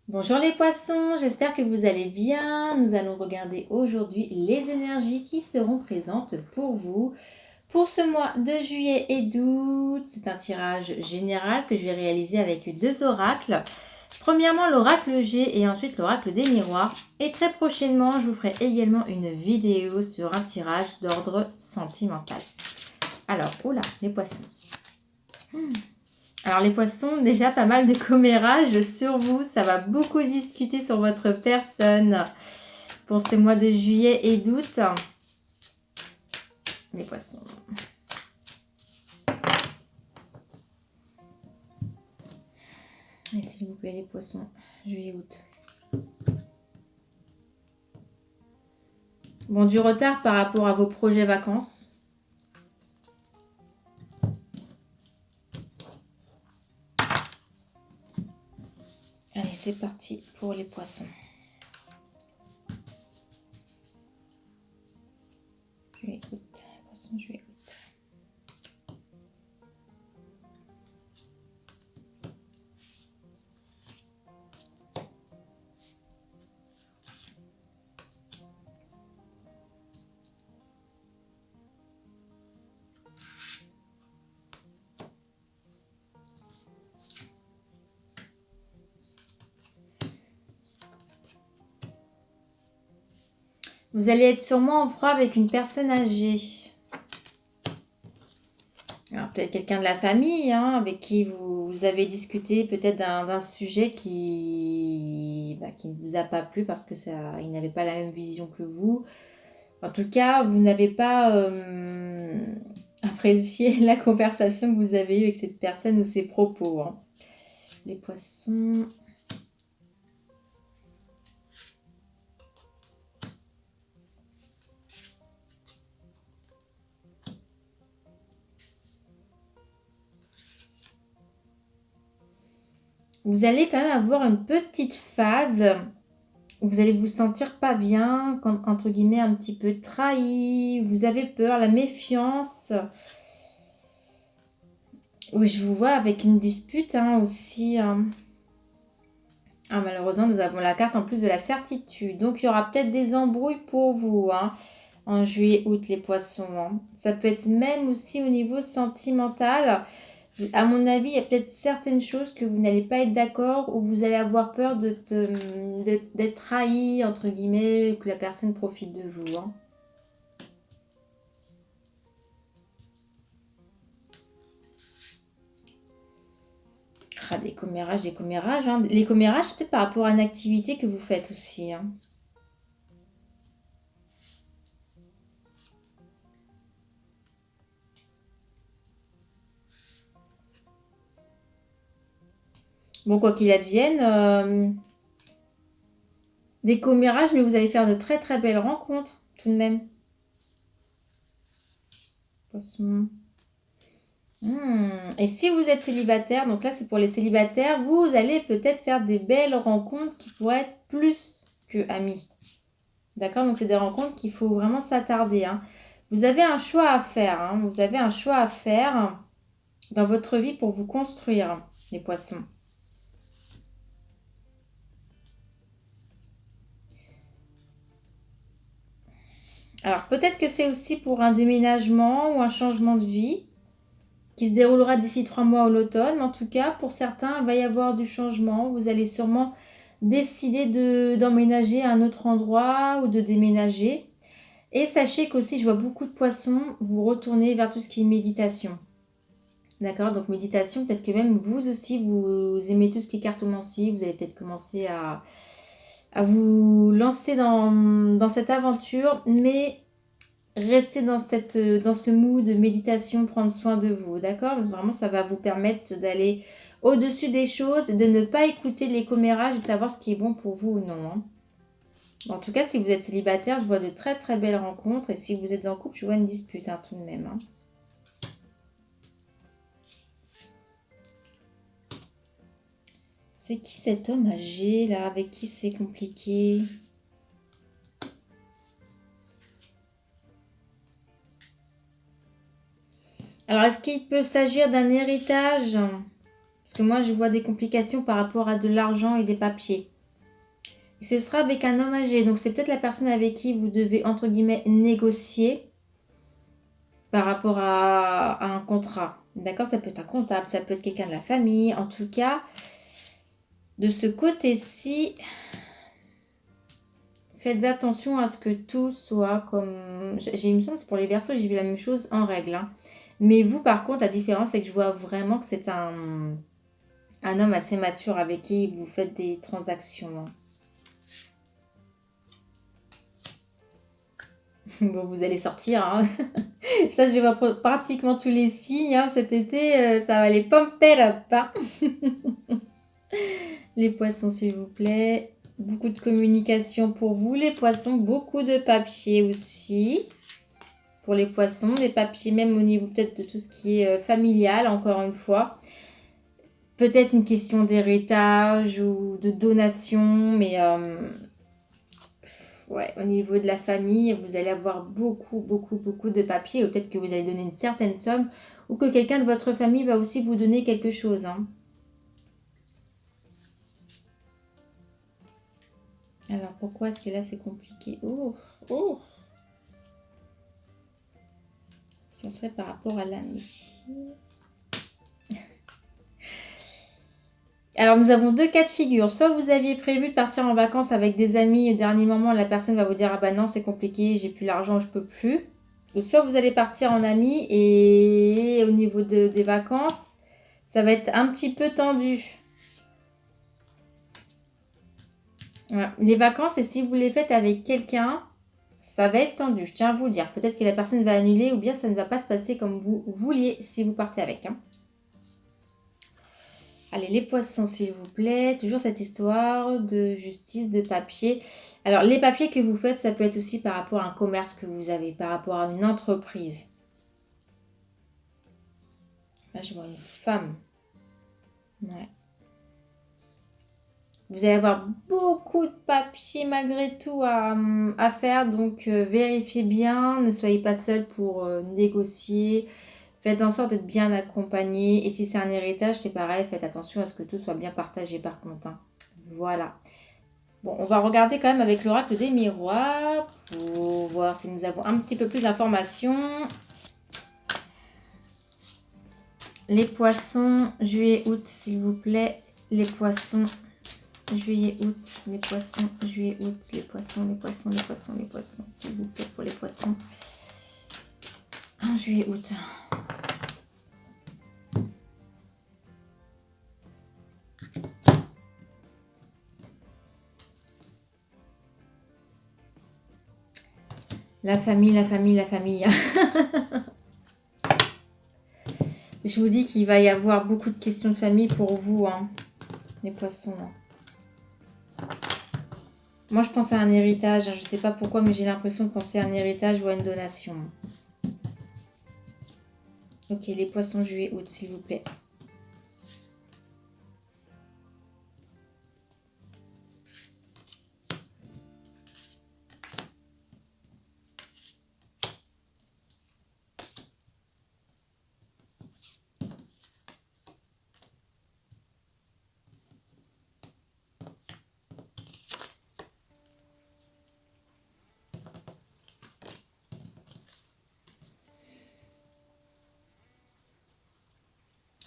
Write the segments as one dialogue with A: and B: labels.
A: Bonjour les poissons, j'espère que vous allez bien. Nous allons regarder aujourd'hui les énergies qui seront présentes pour vous pour ce mois de juillet et d'août. C'est un tirage général que je vais réaliser avec deux oracles. Premièrement l'oracle G et ensuite l'oracle des miroirs. Et très prochainement, je vous ferai également une vidéo sur un tirage d'ordre sentimental. Alors, oula, les poissons. Alors les poissons, déjà pas mal de commérages sur vous. Ça va beaucoup discuter sur votre personne pour ce mois de juillet et d'août. Les poissons. Et s'il vous plaît les poissons, juillet-août. Bon, du retard par rapport à vos projets vacances. Allez, c'est parti pour les poissons. Juillet-août. Poissons, juillet-août. Vous allez être sûrement en froid avec une personne âgée. Alors peut-être quelqu'un de la famille, hein, avec qui vous avez discuté peut-être d'un sujet qui ne vous a pas plu parce que il n'avait pas la même vision que vous. En tout cas, vous n'avez pas apprécié la conversation que vous avez eue avec cette personne ou ses propos. Hein. Les poissons. Vous allez quand même avoir une petite phase où vous allez vous sentir pas bien, comme, entre guillemets, un petit peu trahi. Vous avez peur, la méfiance. Oui, je vous vois avec une dispute hein, aussi. Hein. Ah, malheureusement, nous avons la carte en plus de la certitude. Donc, il y aura peut-être des embrouilles pour vous hein, en juillet, août, les poissons. Hein. Ça peut être même aussi au niveau sentimental. À mon avis, il y a peut-être certaines choses que vous n'allez pas être d'accord ou vous allez avoir peur d'être trahi, entre guillemets, que la personne profite de vous. Hein. Ah, des commérages, des commérages. Hein. Les commérages, c'est peut-être par rapport à une activité que vous faites aussi. Hein. Bon, quoi qu'il advienne, des commérages, mais vous allez faire de très très belles rencontres, tout de même. Poisson. Et si vous êtes célibataire, donc là c'est pour les célibataires, vous allez peut-être faire des belles rencontres qui pourraient être plus que amis. D'accord? Donc c'est des rencontres qu'il faut vraiment s'attarder. Hein. Vous avez un choix à faire. Hein. Vous avez un choix à faire dans votre vie pour vous construire, les poissons. Alors peut-être que c'est aussi pour un déménagement ou un changement de vie qui se déroulera d'ici 3 mois à l'automne. En tout cas, pour certains, il va y avoir du changement. Vous allez sûrement décider d'emménager à un autre endroit ou de déménager. Et sachez qu'aussi, je vois beaucoup de poissons vous retourner vers tout ce qui est méditation. D'accord? Donc méditation, peut-être que même vous aussi, vous aimez tout ce qui est cartomancie. Vous allez peut-être commencer à vous lancer dans cette aventure. Mais restez dans ce mood de méditation, prendre soin de vous, d'accord? Vraiment, ça va vous permettre d'aller au-dessus des choses, de ne pas écouter les commérages et de savoir ce qui est bon pour vous ou non. Hein. En tout cas, si vous êtes célibataire, je vois de très très belles rencontres. Et si vous êtes en couple, je vois une dispute hein, tout de même. Hein. C'est qui cet homme âgé là, avec qui c'est compliqué? Alors, est-ce qu'il peut s'agir d'un héritage? Parce que moi, je vois des complications par rapport à de l'argent et des papiers. Ce sera avec un homme âgé. Donc, c'est peut-être la personne avec qui vous devez, entre guillemets, négocier par rapport à un contrat. D'accord? Ça peut être un comptable, ça peut être quelqu'un de la famille. En tout cas, de ce côté-ci, faites attention à ce que tout soit comme... J'ai une mission, c'est pour les Verseaux, j'ai vu la même chose en règle. Hein. Mais vous, par contre, la différence, c'est que je vois vraiment que c'est un homme assez mature avec qui vous faites des transactions. Hein. Bon, vous allez sortir. Hein. Ça, je vois pratiquement tous les signes. Hein. Cet été, ça va les pumper up. Hein. Les poissons, s'il vous plaît. Beaucoup de communication pour vous. Les poissons, beaucoup de papier aussi. Pour les poissons, des papiers même au niveau peut-être de tout ce qui est familial, encore une fois. Peut-être une question d'héritage ou de donation, mais ouais, au niveau de la famille, vous allez avoir beaucoup, beaucoup, beaucoup de papiers. Ou peut-être que vous allez donner une certaine somme ou que quelqu'un de votre famille va aussi vous donner quelque chose. Hein. Alors, pourquoi est-ce que là, c'est compliqué? Oh, oh. Ça serait par rapport à l'amitié. Alors, nous avons deux cas de figure. Soit vous aviez prévu de partir en vacances avec des amis au dernier moment, la personne va vous dire « Ah bah non, c'est compliqué, j'ai plus l'argent, je peux plus. » Ou soit vous allez partir en amis et au niveau des vacances, ça va être un petit peu tendu. Voilà. Les vacances, et si vous les faites avec quelqu'un, ça va être tendu, je tiens à vous le dire. Peut-être que la personne va annuler ou bien ça ne va pas se passer comme vous vouliez si vous partez avec. Hein. Allez, les poissons, s'il vous plaît. Toujours cette histoire de justice, de papier. Alors, les papiers que vous faites, ça peut être aussi par rapport à un commerce que vous avez, par rapport à une entreprise. Là, je vois une femme. Ouais. Vous allez avoir beaucoup de papiers malgré tout à faire, donc vérifiez bien, ne soyez pas seul pour négocier. Faites en sorte d'être bien accompagné. Et si c'est un héritage, c'est pareil, faites attention à ce que tout soit bien partagé par contre. Hein. Voilà. Bon, on va regarder quand même avec l'oracle des miroirs pour voir si nous avons un petit peu plus d'informations. Les poissons, juillet, août, s'il vous plaît. Les poissons, juillet, août. Les poissons, juillet, août. Les poissons, les poissons, les poissons, les poissons. S'il vous plaît, pour les poissons. En juillet, août. La famille, la famille, la famille. Je vous dis qu'il va y avoir beaucoup de questions de famille pour vous, hein, les poissons. Hein. Moi, je pense à un héritage. Hein, je ne sais pas pourquoi, mais j'ai l'impression de penser à un héritage ou à une donation. Ok, les poissons juillet, août, s'il vous plaît.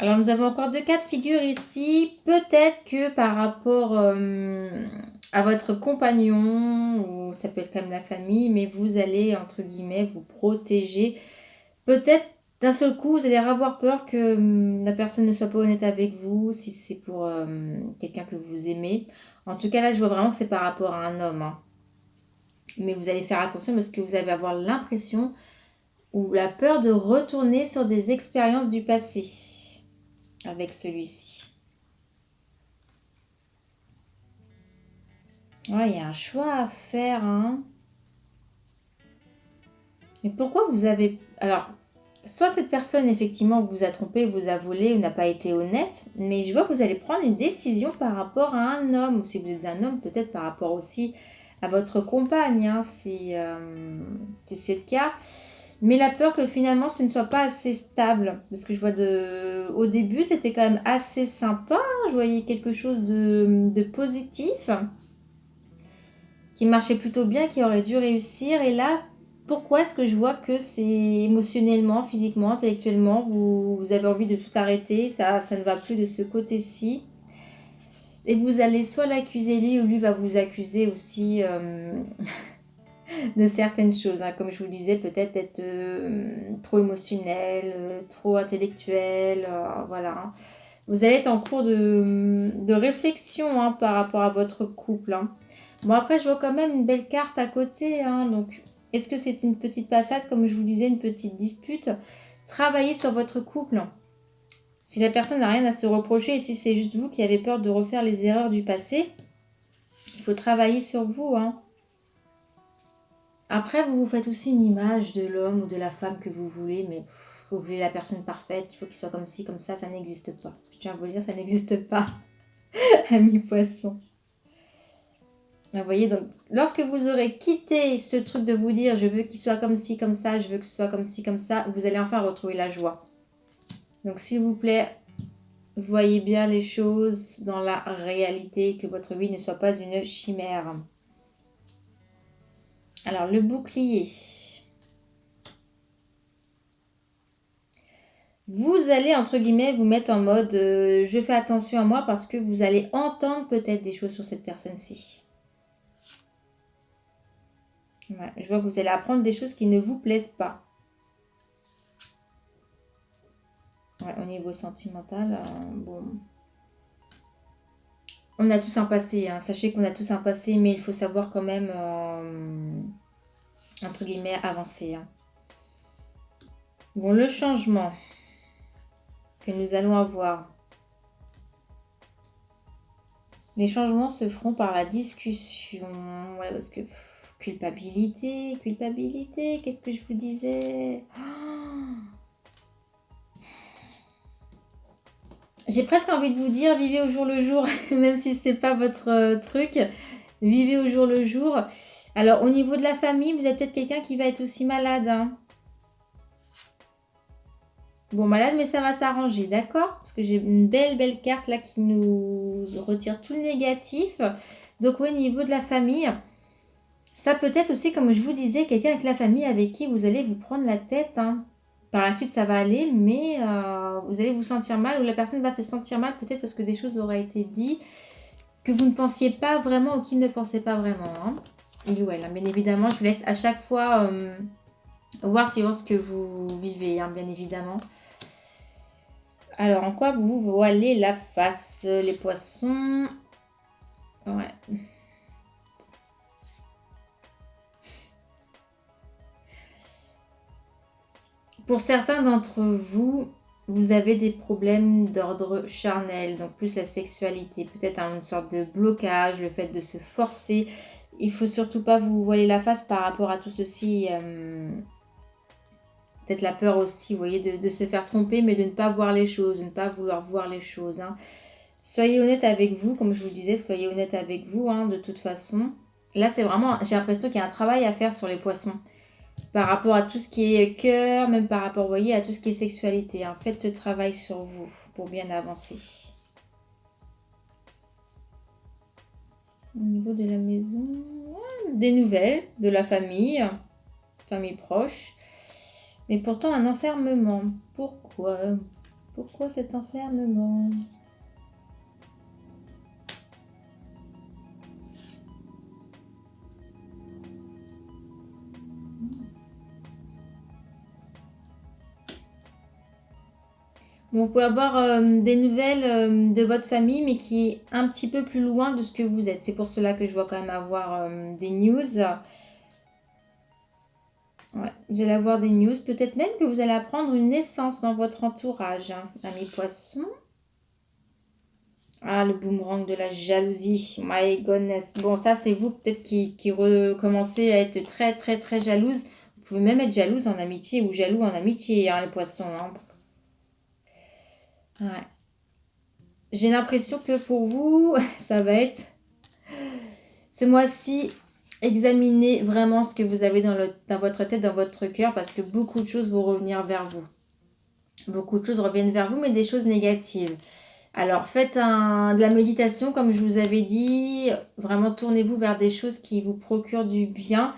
A: Alors, nous avons encore deux cas de figure ici. Peut-être que par rapport à votre compagnon, ou ça peut être comme la famille, mais vous allez, entre guillemets, vous protéger. Peut-être d'un seul coup, vous allez avoir peur que la personne ne soit pas honnête avec vous, si c'est pour quelqu'un que vous aimez. En tout cas, là, je vois vraiment que c'est par rapport à un homme. Hein. Mais vous allez faire attention parce que vous allez avoir l'impression ou la peur de retourner sur des expériences du passé avec celui-ci. Ouais, il y a un choix à faire. Hein. Mais pourquoi vous avez... Alors, soit cette personne, effectivement, vous a trompé, vous a volé ou n'a pas été honnête, mais je vois que vous allez prendre une décision par rapport à un homme, ou si vous êtes un homme, peut-être par rapport aussi à votre compagne, hein, si c'est le cas. Mais la peur que finalement ce ne soit pas assez stable, parce que je vois au début c'était quand même assez sympa, je voyais quelque chose de positif. qui marchait plutôt bien, qui aurait dû réussir. Et là, pourquoi est-ce que je vois que c'est émotionnellement, physiquement, intellectuellement, vous avez envie de tout arrêter, ça ne va plus de ce côté-ci. Et vous allez soit l'accuser lui ou lui va vous accuser aussi de certaines choses. Hein. Comme je vous le disais, peut-être être trop émotionnel, trop intellectuel, voilà. Hein. Vous allez être en cours de réflexion hein, par rapport à votre couple. Hein. Bon, après, je vois quand même une belle carte à côté. Hein, donc, est-ce que c'est une petite passade, comme je vous disais, une petite dispute? Travaillez sur votre couple. Si la personne n'a rien à se reprocher et si c'est juste vous qui avez peur de refaire les erreurs du passé, il faut travailler sur vous. Hein. Après, vous vous faites aussi une image de l'homme ou de la femme que vous voulez, mais vous voulez la personne parfaite, il faut qu'il soit comme ci, comme ça n'existe pas. Je tiens à vous le dire, ça n'existe pas, ami poisson. Vous voyez, donc, lorsque vous aurez quitté ce truc de vous dire, je veux qu'il soit comme ci, comme ça, je veux que ce soit comme ci, comme ça, vous allez enfin retrouver la joie. Donc, s'il vous plaît, voyez bien les choses dans la réalité, que votre vie ne soit pas une chimère. Alors, le bouclier. Vous allez, entre guillemets, vous mettre en mode je fais attention à moi parce que vous allez entendre peut-être des choses sur cette personne-ci. Ouais, je vois que vous allez apprendre des choses qui ne vous plaisent pas. Ouais, au niveau sentimental, bon. On a tous un passé, hein. Sachez qu'on a tous un passé, mais il faut savoir quand même, entre guillemets, avancer. Hein. Bon, le changement que nous allons avoir. Les changements se feront par la discussion. Ouais, parce que culpabilité, qu'est-ce que je vous disais? J'ai presque envie de vous dire, vivez au jour le jour, même si c'est pas votre truc. Vivez au jour le jour. Alors, au niveau de la famille, vous avez peut-être quelqu'un qui va être aussi malade. Hein. Bon, malade, mais ça va s'arranger, d'accord? Parce que j'ai une belle carte là qui nous retire tout le négatif. Donc, au niveau de la famille, ça peut être aussi, comme je vous disais, quelqu'un avec la famille avec qui vous allez vous prendre la tête. Hein. Par la suite, ça va aller, mais vous allez vous sentir mal ou la personne va se sentir mal peut-être parce que des choses auraient été dites que vous ne pensiez pas vraiment ou qu'il ne pensait pas vraiment. Hein. Il ou elle, hein. Bien évidemment, je vous laisse à chaque fois voir sur ce que vous vivez, hein, bien évidemment. Alors, en quoi vous voilez la face, les poissons? Ouais. Pour certains d'entre vous, vous avez des problèmes d'ordre charnel, donc plus la sexualité, peut-être une sorte de blocage, le fait de se forcer. Il faut surtout pas vous voiler la face par rapport à tout ceci. Peut-être la peur aussi, vous voyez, de se faire tromper, mais de ne pas voir les choses, de ne pas vouloir voir les choses. Hein. Soyez honnête avec vous, comme je vous le disais, soyez honnête avec vous, hein, de toute façon. Là, c'est vraiment, j'ai l'impression qu'il y a un travail à faire sur les poissons. Par rapport à tout ce qui est cœur, même par rapport, vous voyez, à tout ce qui est sexualité. Hein. Faites ce travail sur vous pour bien avancer. Au niveau de la maison, des nouvelles de la famille proche. Mais pourtant un enfermement. Pourquoi? Pourquoi cet enfermement? Vous pouvez avoir des nouvelles de votre famille, mais qui est un petit peu plus loin de ce que vous êtes. C'est pour cela que je vois quand même avoir des news. Ouais, vous allez avoir des news. Peut-être même que vous allez apprendre une naissance dans votre entourage, hein, ami poisson. Ah, le boomerang de la jalousie. My goodness. Bon, ça, c'est vous peut-être qui recommencez à être très, très, très jalouse. Vous pouvez même être jalouse en amitié ou jaloux en amitié, hein, les poissons. Hein. Ouais. J'ai l'impression que pour vous, ça va être ce mois-ci, examinez vraiment ce que vous avez dans votre tête, dans votre cœur, parce que beaucoup de choses vont revenir vers vous. Beaucoup de choses reviennent vers vous, mais des choses négatives. Alors, faites de la méditation, comme je vous avais dit. Vraiment, tournez-vous vers des choses qui vous procurent du bien.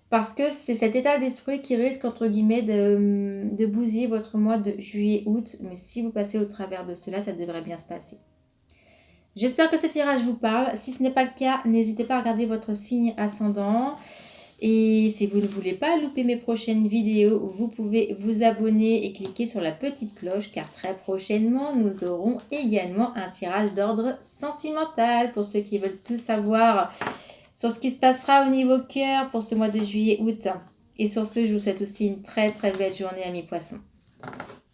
A: Parce que c'est cet état d'esprit qui risque, entre guillemets, de bousiller votre mois de juillet-août. Mais si vous passez au travers de cela, ça devrait bien se passer. J'espère que ce tirage vous parle. Si ce n'est pas le cas, n'hésitez pas à regarder votre signe ascendant. Et si vous ne voulez pas louper mes prochaines vidéos, vous pouvez vous abonner et cliquer sur la petite cloche car très prochainement, nous aurons également un tirage d'ordre sentimental pour ceux qui veulent tout savoir sur ce qui se passera au niveau cœur pour ce mois de juillet-août. Et sur ce, je vous souhaite aussi une très très belle journée, amis poissons.